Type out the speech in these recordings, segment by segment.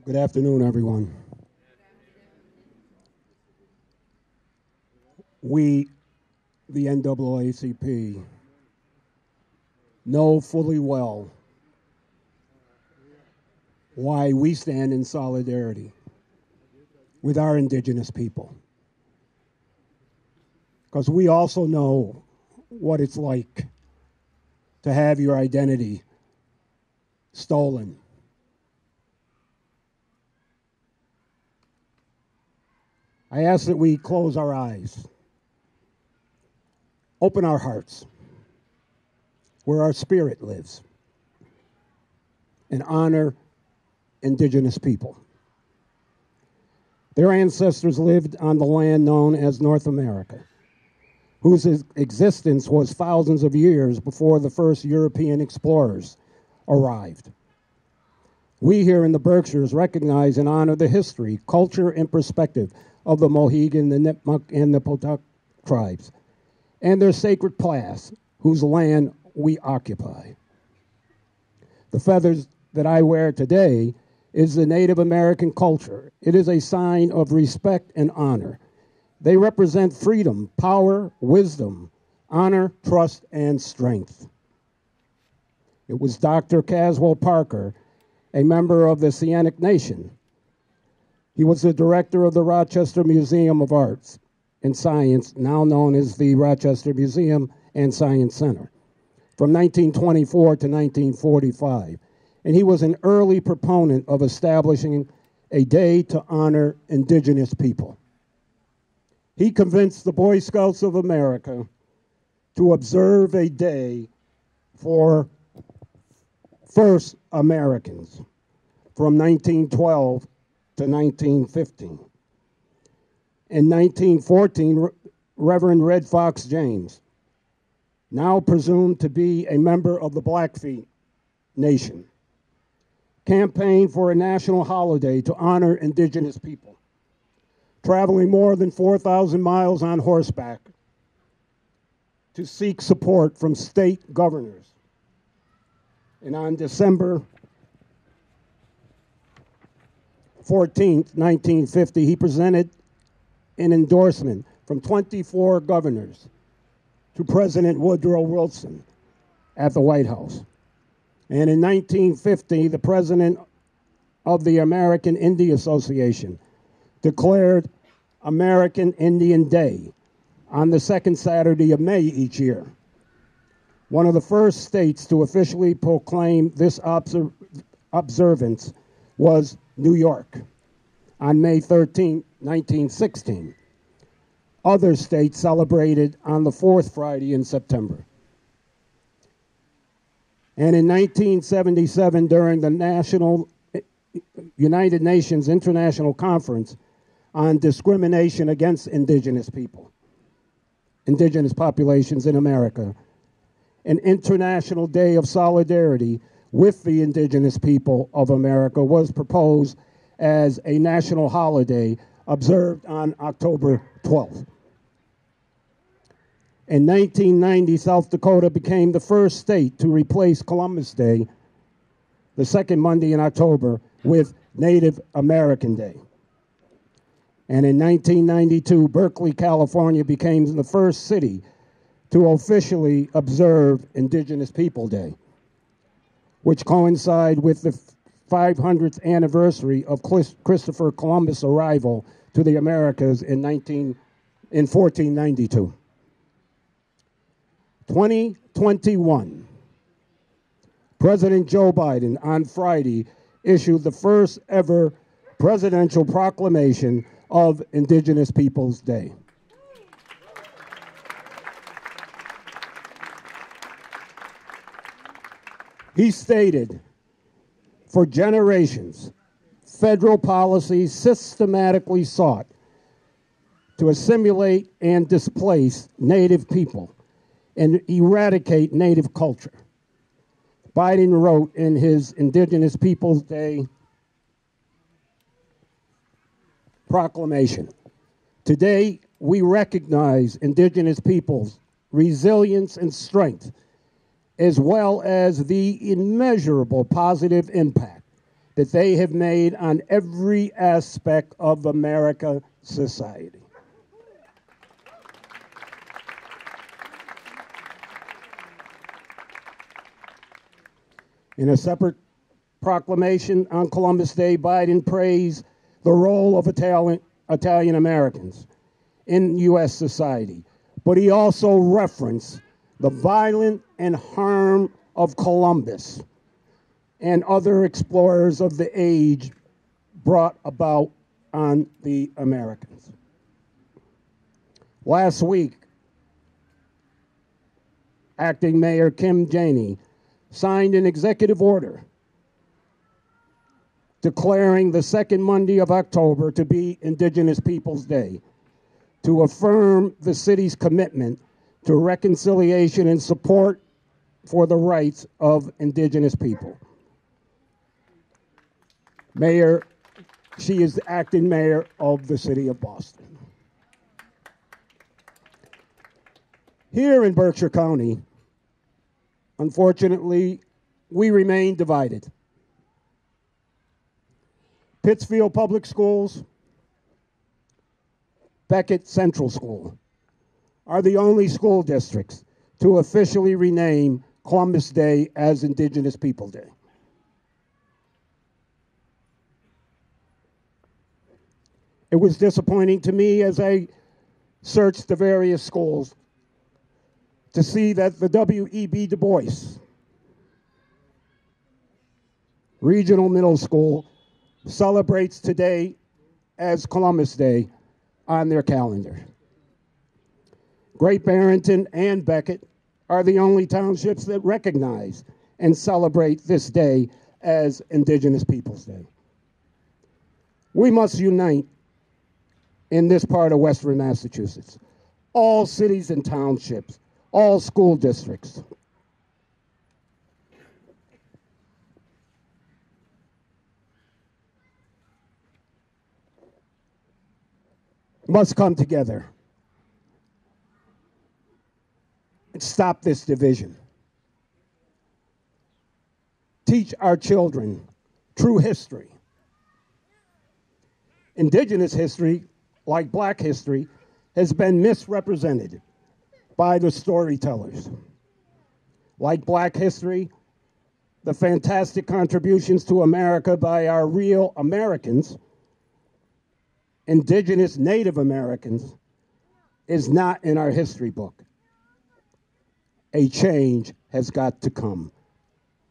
Good afternoon, everyone. We, the NAACP, know fully well why we stand in solidarity with our indigenous people. Because we also know what it's like to have your identity stolen. I ask that we close our eyes, open our hearts, where our spirit lives, and honor indigenous people. Their ancestors lived on the land known as North America, whose existence was thousands of years before the first European explorers arrived. We here in the Berkshires recognize and honor the history, culture, and perspective of the Mohegan, the Nipmuc, and the Potuck tribes, and their sacred past, whose land we occupy. The feathers that I wear today is the Native American culture. It is a sign of respect and honor. They represent freedom, power, wisdom, honor, trust, and strength. It was Dr. Caswell Parker, a member of the Sienic Nation. He was the director of the Rochester Museum of Arts and Science, now known as the Rochester Museum and Science Center, from 1924 to 1945. And he was an early proponent of establishing a day to honor indigenous people. He convinced the Boy Scouts of America to observe a day for first Americans from 1912 to 1915. In 1914, Reverend Red Fox James, now presumed to be a member of the Blackfeet Nation, campaigned for a national holiday to honor indigenous people, traveling more than 4,000 miles on horseback to seek support from state governors. And on December 14th, 1950, he presented an endorsement from 24 governors to President Woodrow Wilson at the White House. And in 1950, the president of the American Indian Association declared American Indian Day on the second Saturday of May each year. One of the first states to officially proclaim this observance was New York on May 13, 1916. Other states celebrated on the fourth Friday in September. And in 1977, during the United Nations International Conference on Discrimination Against Indigenous People, indigenous populations in America, an International Day of Solidarity with the indigenous people of America was proposed as a national holiday observed on October 12th. In 1990, South Dakota became the first state to replace Columbus Day, the second Monday in October, with Native American Day. And in 1992, Berkeley, California became the first city to officially observe Indigenous People Day, which coincided with the 500th anniversary of Christopher Columbus' arrival to the Americas in 1492. 2021, President Joe Biden on Friday issued the first ever presidential proclamation of Indigenous Peoples Day. He stated, for generations, federal policy systematically sought to assimilate and displace Native people and eradicate Native culture. Biden wrote in his Indigenous Peoples Day proclamation, today we recognize Indigenous peoples' resilience and strength, as well as the immeasurable positive impact that they have made on every aspect of American society. In a separate proclamation on Columbus Day, Biden praised the role of Italian Americans in U.S. society, but he also referenced the violence and harm of Columbus and other explorers of the age brought about on the Americans. Last week, Acting Mayor Kim Janey signed an executive order declaring the second Monday of October to be Indigenous Peoples' Day, to affirm the city's commitment to reconciliation and support for the rights of Indigenous people. She is the acting mayor of the city of Boston. Here in Berkshire County, unfortunately, we remain divided. Pittsfield Public Schools, Beckett Central School are the only school districts to officially rename Columbus Day as Indigenous People Day. It was disappointing to me as I searched the various schools to see that the W.E.B. Du Bois Regional Middle School celebrates today as Columbus Day on their calendar. Great Barrington and Beckett are the only townships that recognize and celebrate this day as Indigenous Peoples' Day. We must unite in this part of Western Massachusetts, all cities and townships, all school districts. Must come together and stop this division. Teach our children true history. Indigenous history, like Black history, has been misrepresented by the storytellers. Like Black history, the fantastic contributions to America by our real Americans, Indigenous Native Americans, is not in our history book. A change has got to come,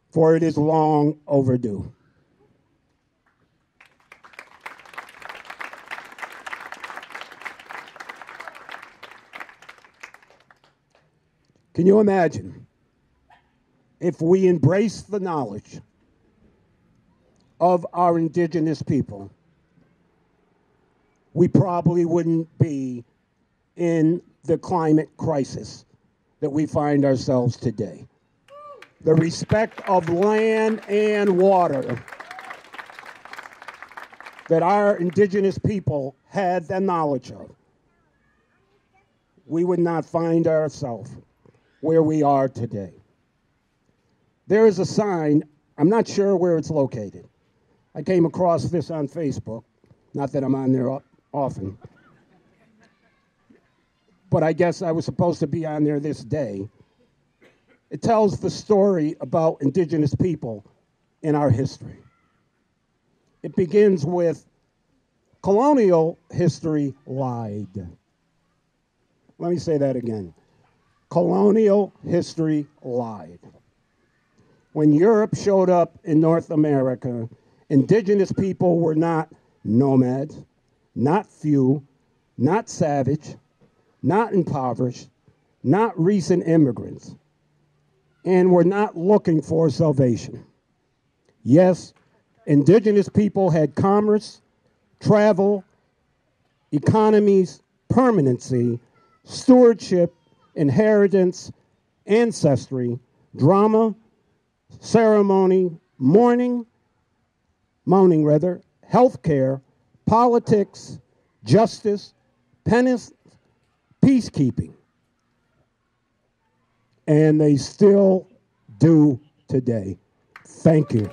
for it is long overdue. Can you imagine if we embrace the knowledge of our Indigenous people? We probably wouldn't be in the climate crisis that we find ourselves today. The respect of land and water that our Indigenous people had the knowledge of, we would not find ourselves where we are today. There is a sign, I'm not sure where it's located. I came across this on Facebook, not that I'm on there often, but I guess I was supposed to be on there this day. It tells the story about Indigenous people in our history. It begins with colonial history lied. Let me say that again. Colonial history lied. When Europe showed up in North America, Indigenous people were not nomads, not few, not savage, not impoverished, not recent immigrants, and were not looking for salvation. Yes, Indigenous people had commerce, travel, economies, permanency, stewardship, inheritance, ancestry, drama, ceremony, mourning, healthcare, politics, justice, penance, peacekeeping. And they still do today. Thank you.